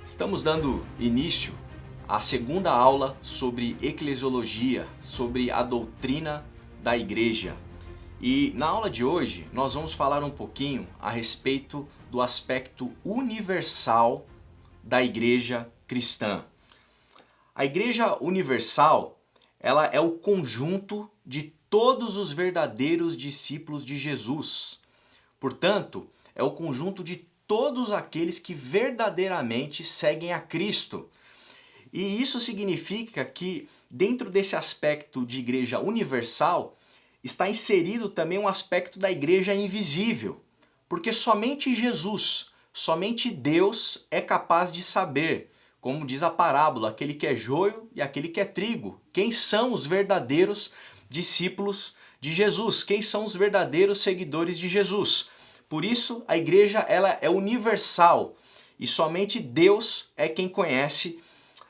Estamos dando início à segunda aula sobre eclesiologia, sobre a doutrina da igreja. E na aula de hoje nós vamos falar um pouquinho a respeito do aspecto universal da igreja cristã. A igreja universal, ela é o conjunto de todos os verdadeiros discípulos de Jesus. Portanto, é o conjunto de todos aqueles que verdadeiramente seguem a Cristo. E isso significa que dentro desse aspecto de igreja universal está inserido também um aspecto da igreja invisível, porque somente Jesus, somente Deus é capaz de saber, como diz a parábola, aquele que é joio e aquele que é trigo. Quem são os verdadeiros discípulos de Jesus? Quem são os verdadeiros seguidores de Jesus? Por isso, a igreja ela é universal e somente Deus é quem conhece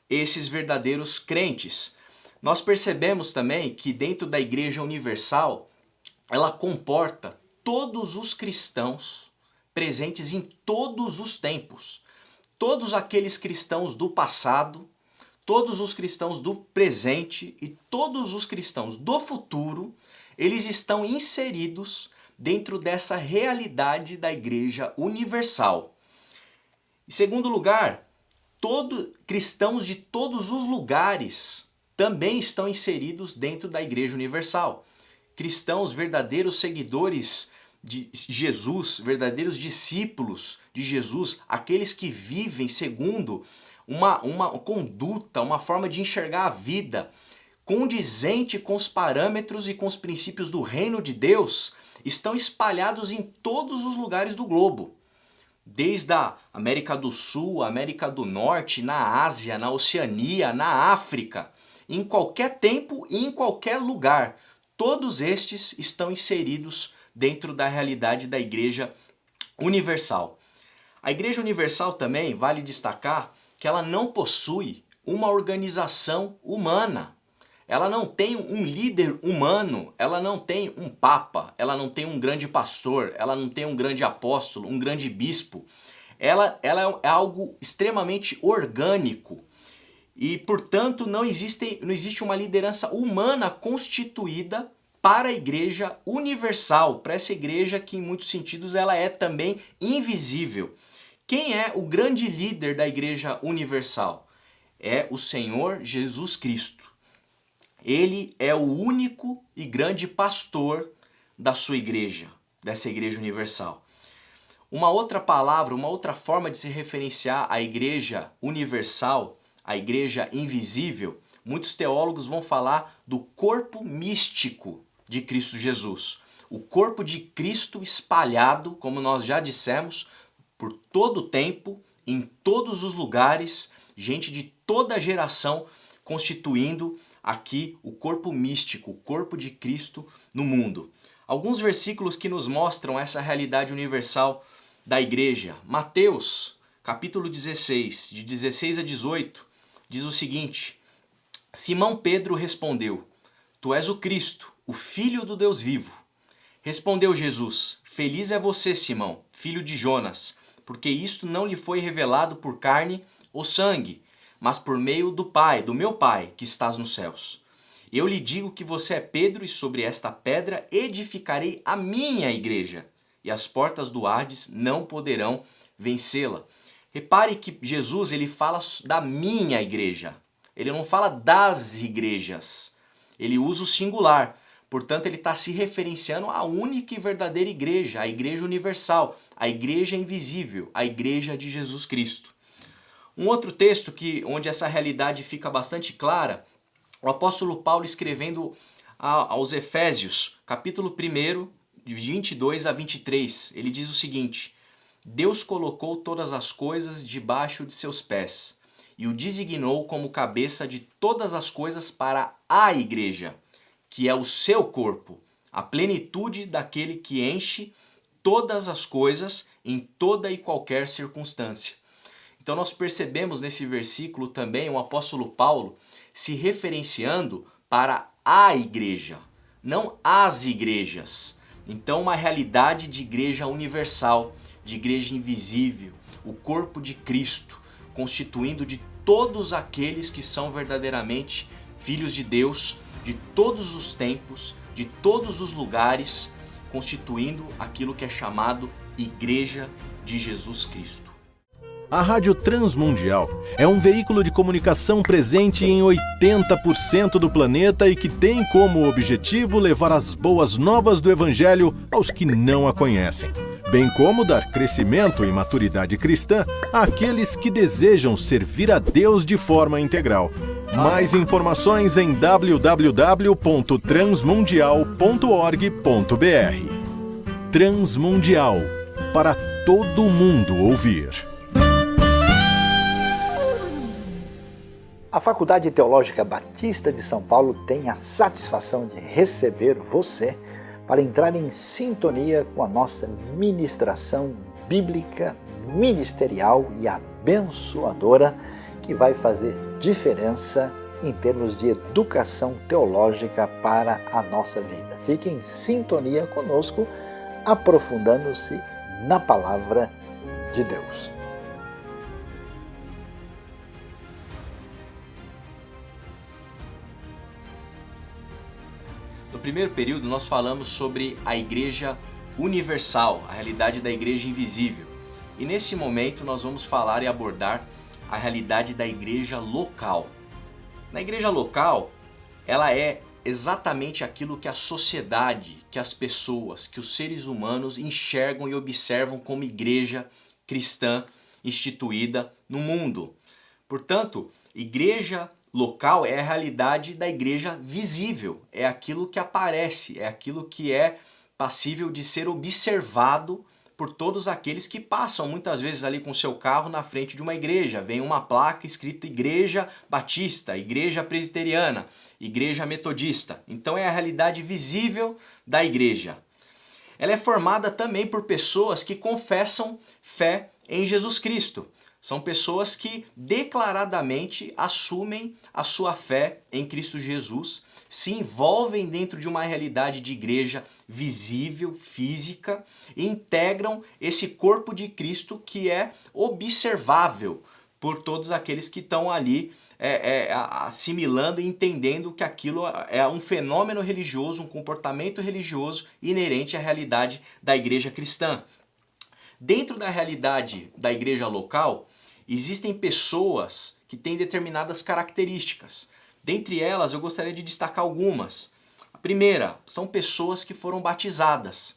esses verdadeiros crentes. Nós percebemos também que dentro da igreja universal, ela comporta todos os cristãos presentes em todos os tempos. Todos aqueles cristãos do passado, todos os cristãos do presente e todos os cristãos do futuro, eles estão inseridos dentro dessa realidade da igreja universal. Em segundo lugar, cristãos de todos os lugares também estão inseridos dentro da igreja universal. Cristãos verdadeiros seguidores de Jesus, verdadeiros discípulos de Jesus, aqueles que vivem segundo uma conduta, uma forma de enxergar a vida condizente com os parâmetros e com os princípios do reino de Deus, estão espalhados em todos os lugares do globo. Desde a América do Sul, América do Norte, na Ásia, na Oceania, na África, em qualquer tempo e em qualquer lugar, todos estes estão inseridos dentro da realidade da igreja universal. A igreja universal também vale destacar que ela não possui uma organização humana. Ela não tem um líder humano, ela não tem um papa, ela não tem um grande pastor, ela não tem um grande apóstolo, um grande bispo. Ela é algo extremamente orgânico e, portanto, não existe uma liderança humana constituída para a igreja universal, para essa igreja que em muitos sentidos ela é também invisível. Quem é o grande líder da igreja universal? É o Senhor Jesus Cristo. Ele é o único e grande pastor da sua igreja, dessa igreja universal. Uma outra palavra, uma outra forma de se referenciar à igreja universal, à igreja invisível, muitos teólogos vão falar do corpo místico de Cristo Jesus. O corpo de Cristo espalhado, como nós já dissemos, por todo o tempo, em todos os lugares, gente de toda geração constituindo aqui o corpo místico, o corpo de Cristo no mundo. Alguns versículos que nos mostram essa realidade universal da igreja. Mateus, capítulo 16, de 16 a 18, diz o seguinte: Simão Pedro respondeu: Tu és o Cristo, o Filho do Deus vivo. Respondeu Jesus: Feliz é você, Simão, filho de Jonas, porque isto não lhe foi revelado por carne ou sangue, mas por meio do Pai, do meu Pai, que estás nos céus. Eu lhe digo que você é Pedro, e sobre esta pedra edificarei a minha igreja, e as portas do Hades não poderão vencê-la. Repare que Jesus ele fala da minha igreja, ele não fala das igrejas, ele usa o singular. Portanto, ele está se referenciando à única e verdadeira igreja, a igreja universal, a igreja invisível, a igreja de Jesus Cristo. Um outro texto onde essa realidade fica bastante clara, o apóstolo Paulo escrevendo aos Efésios, capítulo 1, de 22 a 23, ele diz o seguinte: Deus colocou todas as coisas debaixo de seus pés e o designou como cabeça de todas as coisas para a igreja, que é o seu corpo, a plenitude daquele que enche todas as coisas em toda e qualquer circunstância. Então nós percebemos nesse versículo também o apóstolo Paulo se referenciando para a igreja, não as igrejas. Então uma realidade de igreja universal, de igreja invisível, o corpo de Cristo, constituindo de todos aqueles que são verdadeiramente filhos de Deus, de todos os tempos, de todos os lugares, constituindo aquilo que é chamado Igreja de Jesus Cristo. A Rádio Transmundial é um veículo de comunicação presente em 80% do planeta e que tem como objetivo levar as boas novas do Evangelho aos que não a conhecem, bem como dar crescimento e maturidade cristã àqueles que desejam servir a Deus de forma integral. Mais informações em www.transmundial.org.br. Transmundial, para todo mundo ouvir. A Faculdade Teológica Batista de São Paulo tem a satisfação de receber você para entrar em sintonia com a nossa ministração bíblica, ministerial e abençoadora, que vai fazer diferença em termos de educação teológica para a nossa vida. Fique em sintonia conosco, aprofundando-se na Palavra de Deus. No primeiro período, nós falamos sobre a Igreja Universal, a realidade da Igreja Invisível. E nesse momento nós vamos falar e abordar a realidade da Igreja Local. Na Igreja Local, ela é exatamente aquilo que a sociedade, que as pessoas, que os seres humanos enxergam e observam como igreja cristã instituída no mundo. Portanto, igreja local é a realidade da igreja visível, é aquilo que aparece, é aquilo que é passível de ser observado por todos aqueles que passam muitas vezes ali com seu carro na frente de uma igreja. Vem uma placa escrita Igreja Batista, Igreja Presbiteriana, Igreja Metodista. Então é a realidade visível da igreja. Ela é formada também por pessoas que confessam fé em Jesus Cristo. São pessoas que declaradamente assumem a sua fé em Cristo Jesus, se envolvem dentro de uma realidade de igreja visível, física, e integram esse corpo de Cristo que é observável por todos aqueles que estão ali assimilando e entendendo que aquilo é um fenômeno religioso, um comportamento religioso inerente à realidade da igreja cristã. Dentro da realidade da igreja local, existem pessoas que têm determinadas características. Dentre elas, eu gostaria de destacar algumas. A primeira, são pessoas que foram batizadas.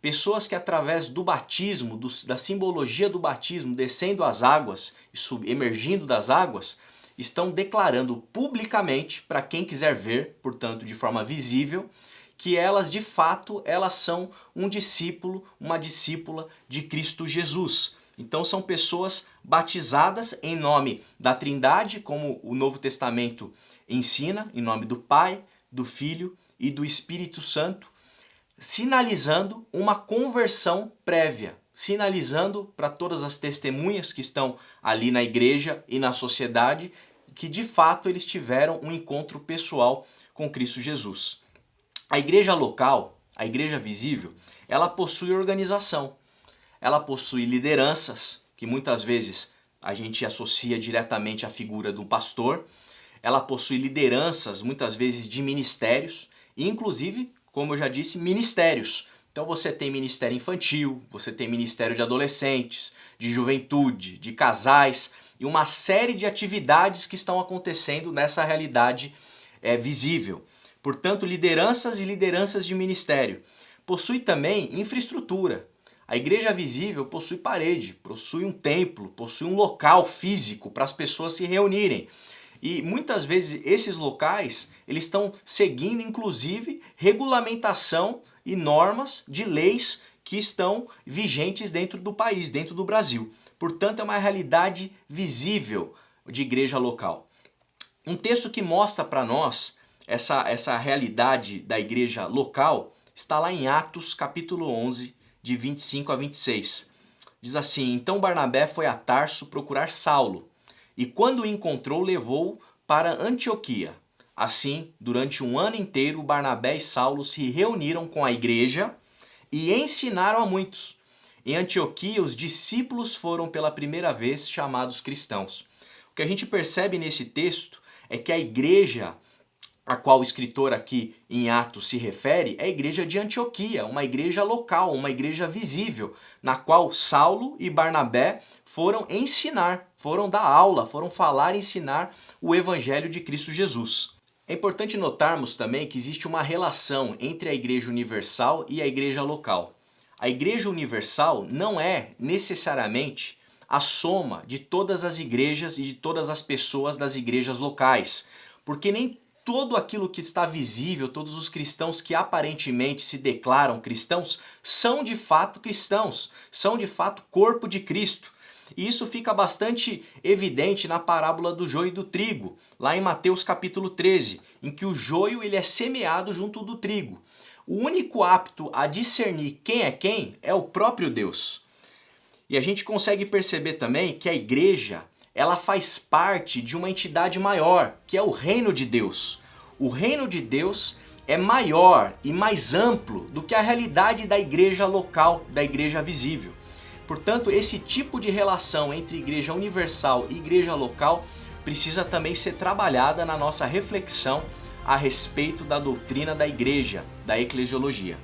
Pessoas que através do batismo, da simbologia do batismo, descendo as águas e emergindo das águas, estão declarando publicamente, para quem quiser ver, portanto de forma visível, que elas de fato elas são um discípulo, uma discípula de Cristo Jesus. Então são pessoas batizadas em nome da Trindade, como o Novo Testamento ensina, em nome do Pai, do Filho e do Espírito Santo, sinalizando uma conversão prévia, sinalizando para todas as testemunhas que estão ali na igreja e na sociedade que de fato eles tiveram um encontro pessoal com Cristo Jesus. A igreja local, a igreja visível, ela possui organização, ela possui lideranças, que muitas vezes a gente associa diretamente à figura do pastor, ela possui lideranças, muitas vezes de ministérios, e inclusive, como eu já disse, ministérios. Então você tem ministério infantil, você tem ministério de adolescentes, de juventude, de casais, e uma série de atividades que estão acontecendo nessa realidade visível. Portanto, lideranças e lideranças de ministério. Possui também infraestrutura. A igreja visível possui parede, possui um templo, possui um local físico para as pessoas se reunirem. E muitas vezes esses locais eles estão seguindo inclusive regulamentação e normas de leis que estão vigentes dentro do país, dentro do Brasil. Portanto, é uma realidade visível de igreja local. Um texto que mostra para nós essa realidade da igreja local está lá em Atos capítulo 11, de 25 a 26. Diz assim: Então Barnabé foi a Tarso procurar Saulo, e quando o encontrou, levou-o para Antioquia. Assim, durante um ano inteiro, Barnabé e Saulo se reuniram com a igreja e ensinaram a muitos. Em Antioquia, os discípulos foram pela primeira vez chamados cristãos. O que a gente percebe nesse texto é que a igreja a qual o escritor aqui em Atos se refere é a igreja de Antioquia, uma igreja local, uma igreja visível, na qual Saulo e Barnabé foram ensinar, foram dar aula, foram falar e ensinar o evangelho de Cristo Jesus. É importante notarmos também que existe uma relação entre a igreja universal e a igreja local. A igreja universal não é necessariamente a soma de todas as igrejas e de todas as pessoas das igrejas locais, porque nem tudo aquilo que está visível, todos os cristãos que aparentemente se declaram cristãos, são de fato cristãos, são de fato corpo de Cristo. E isso fica bastante evidente na parábola do joio e do trigo, lá em Mateus capítulo 13, em que o joio ele é semeado junto do trigo. O único apto a discernir quem é o próprio Deus. E a gente consegue perceber também que a igreja ela faz parte de uma entidade maior, que é o reino de Deus. O reino de Deus é maior e mais amplo do que a realidade da igreja local, da igreja visível. Portanto, esse tipo de relação entre igreja universal e igreja local precisa também ser trabalhada na nossa reflexão a respeito da doutrina da igreja, da eclesiologia.